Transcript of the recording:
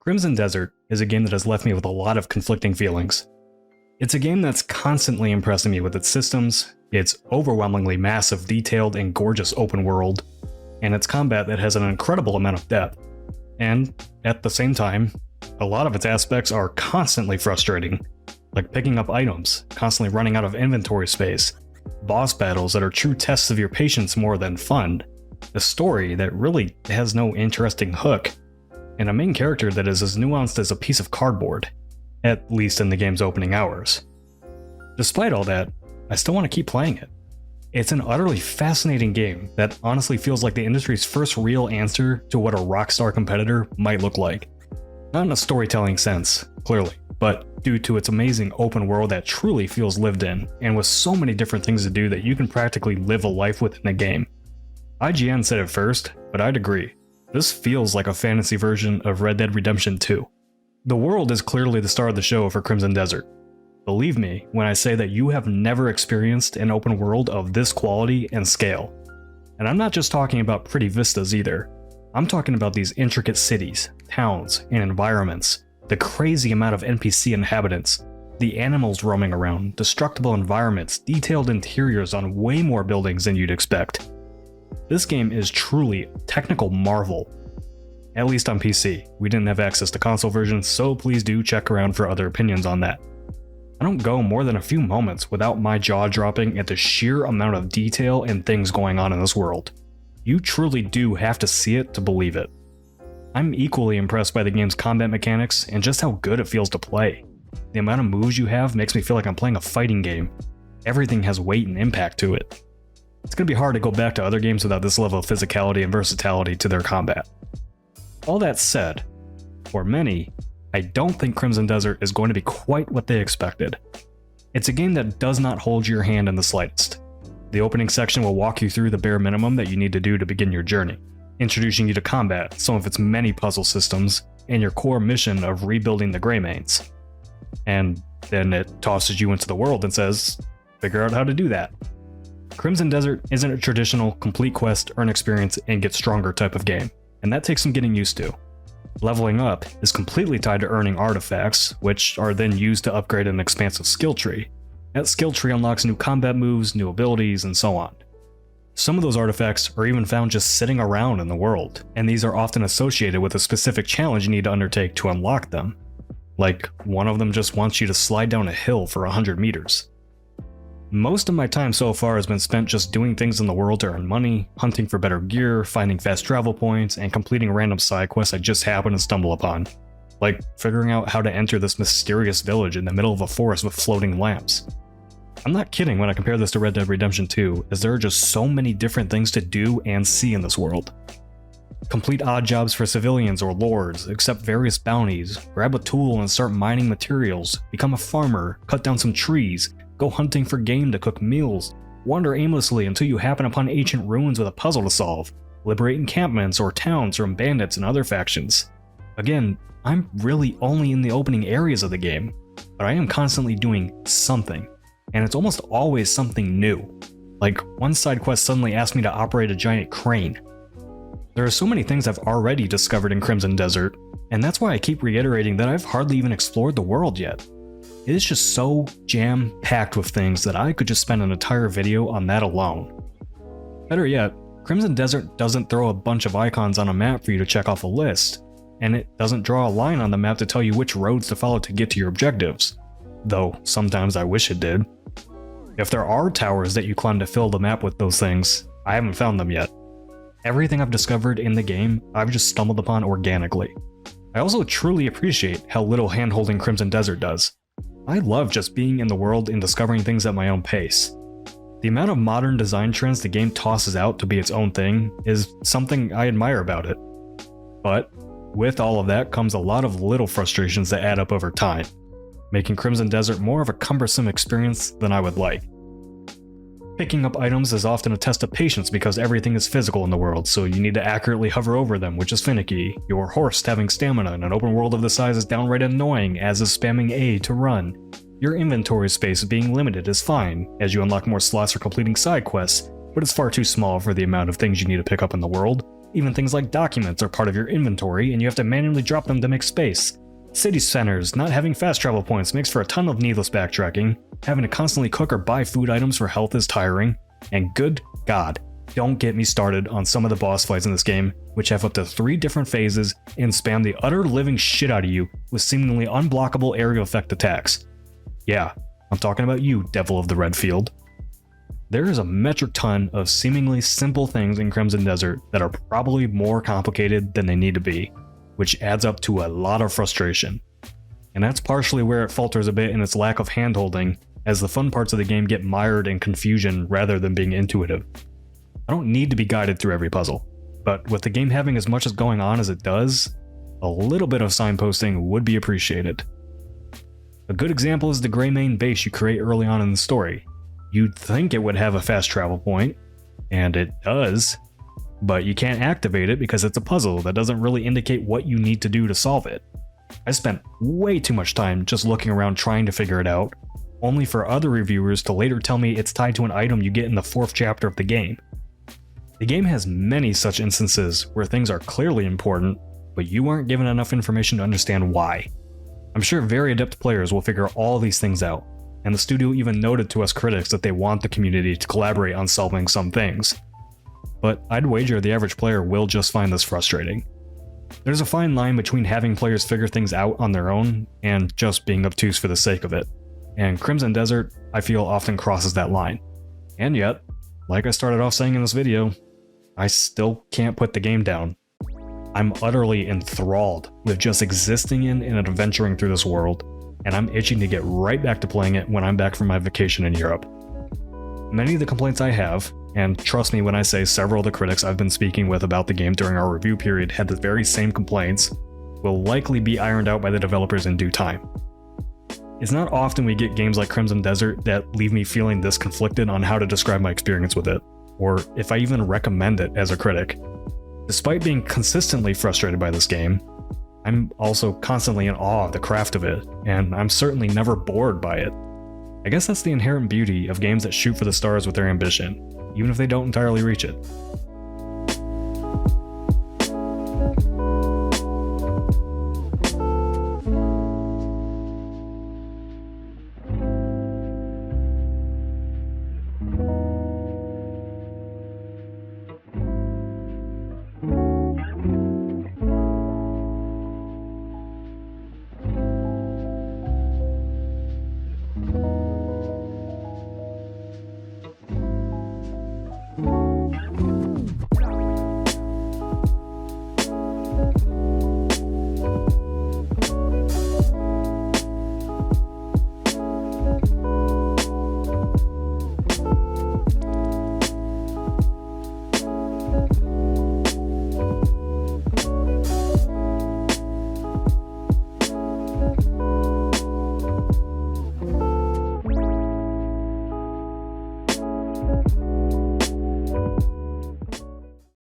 Crimson Desert is a game that has left me with a lot of conflicting feelings. It's a game that's constantly impressing me with its systems, its overwhelmingly massive, detailed, and gorgeous open world, and its combat that has an incredible amount of depth. And, at the same time, a lot of its aspects are constantly frustrating, like picking up items, constantly running out of inventory space, boss battles that are true tests of your patience more than fun, a story that really has no interesting hook, and a main character that is as nuanced as a piece of cardboard, at least in the game's opening hours. Despite all that, I still want to keep playing it. It's an utterly fascinating game that honestly feels like the industry's first real answer to what a rockstar competitor might look like. Not in a storytelling sense, clearly, but due to its amazing open world that truly feels lived in, and with so many different things to do that you can practically live a life within the game. IGN said it first, but I'd agree. This feels like a fantasy version of Red Dead Redemption 2. The world is clearly the star of the show for Crimson Desert. Believe me when I say that you have never experienced an open world of this quality and scale. And I'm not just talking about pretty vistas either. I'm talking about these intricate cities, towns, and environments, the crazy amount of NPC inhabitants, the animals roaming around, destructible environments, detailed interiors on way more buildings than you'd expect. This game is truly a technical marvel. At least on PC. We didn't have access to console versions, so please do check around for other opinions on that. I don't go more than a few moments without my jaw dropping at the sheer amount of detail and things going on in this world. You truly do have to see it to believe it. I'm equally impressed by the game's combat mechanics and just how good it feels to play. The amount of moves you have makes me feel like I'm playing a fighting game. Everything has weight and impact to it. It's going to be hard to go back to other games without this level of physicality and versatility to their combat. All that said, for many, I don't think Crimson Desert is going to be quite what they expected. It's a game that does not hold your hand in the slightest. The opening section will walk you through the bare minimum that you need to do to begin your journey, introducing you to combat, some of its many puzzle systems, and your core mission of rebuilding the Greymanes. And then it tosses you into the world and says, figure out how to do that. Crimson Desert isn't a traditional complete quest, earn experience, and get stronger type of game, and that takes some getting used to. Leveling up is completely tied to earning artifacts, which are then used to upgrade an expansive skill tree. That skill tree unlocks new combat moves, new abilities, and so on. Some of those artifacts are even found just sitting around in the world, and these are often associated with a specific challenge you need to undertake to unlock them. Like, one of them just wants you to slide down a hill for 100 meters. Most of my time so far has been spent just doing things in the world to earn money, hunting for better gear, finding fast travel points, and completing random side quests I just happen to stumble upon. Like figuring out how to enter this mysterious village in the middle of a forest with floating lamps. I'm not kidding when I compare this to Red Dead Redemption 2, as there are just so many different things to do and see in this world. Complete odd jobs for civilians or lords, accept various bounties, grab a tool and start mining materials, become a farmer, cut down some trees, go hunting for game to cook meals, wander aimlessly until you happen upon ancient ruins with a puzzle to solve, liberate encampments or towns from bandits and other factions. Again, I'm really only in the opening areas of the game, but I am constantly doing something, and it's almost always something new. Like, one side quest suddenly asked me to operate a giant crane. There are so many things I've already discovered in Crimson Desert, and that's why I keep reiterating that I've hardly even explored the world yet. It is just so jam-packed with things that I could just spend an entire video on that alone. Better yet, Crimson Desert doesn't throw a bunch of icons on a map for you to check off a list, and it doesn't draw a line on the map to tell you which roads to follow to get to your objectives. Though, sometimes I wish it did. If there are towers that you climb to fill the map with those things, I haven't found them yet. Everything I've discovered in the game, I've just stumbled upon organically. I also truly appreciate how little hand-holding Crimson Desert does. I love just being in the world and discovering things at my own pace. The amount of modern design trends the game tosses out to be its own thing is something I admire about it. But with all of that comes a lot of little frustrations that add up over time, making Crimson Desert more of a cumbersome experience than I would like. Picking up items is often a test of patience because everything is physical in the world, so you need to accurately hover over them, which is finicky. Your horse having stamina in an open world of this size is downright annoying, as is spamming A to run. Your inventory space being limited is fine, as you unlock more slots for completing side quests, but it's far too small for the amount of things you need to pick up in the world. Even things like documents are part of your inventory, and you have to manually drop them to make space. City centers not having fast travel points makes for a ton of needless backtracking. Having to constantly cook or buy food items for health is tiring. And good God, don't get me started on some of the boss fights in this game, which have up to 3 different phases and spam the utter living shit out of you with seemingly unblockable area effect attacks. Yeah, I'm talking about you, Devil of the Red Field. There is a metric ton of seemingly simple things in Crimson Desert that are probably more complicated than they need to be, which adds up to a lot of frustration. And that's partially where it falters a bit in its lack of handholding, as the fun parts of the game get mired in confusion rather than being intuitive. I don't need to be guided through every puzzle, but with the game having as much as going on as it does, a little bit of signposting would be appreciated. A good example is the Greymane base you create early on in the story. You'd think it would have a fast travel point, and it does, but you can't activate it because it's a puzzle that doesn't really indicate what you need to do to solve it. I spent way too much time just looking around trying to figure it out, only for other reviewers to later tell me it's tied to an item you get in the 4th chapter of the game. The game has many such instances where things are clearly important, but you aren't given enough information to understand why. I'm sure very adept players will figure all these things out, and the studio even noted to us critics that they want the community to collaborate on solving some things. But I'd wager the average player will just find this frustrating. There's a fine line between having players figure things out on their own and just being obtuse for the sake of it, and Crimson Desert, I feel, often crosses that line. And yet, like I started off saying in this video, I still can't put the game down. I'm utterly enthralled with just existing in and adventuring through this world, and I'm itching to get right back to playing it when I'm back from my vacation in Europe. Many of the complaints I have, and trust me when I say several of the critics I've been speaking with about the game during our review period had the very same complaints, will likely be ironed out by the developers in due time. It's not often we get games like Crimson Desert that leave me feeling this conflicted on how to describe my experience with it, or if I even recommend it as a critic. Despite being consistently frustrated by this game, I'm also constantly in awe of the craft of it, and I'm certainly never bored by it. I guess that's the inherent beauty of games that shoot for the stars with their ambition, even if they don't entirely reach it.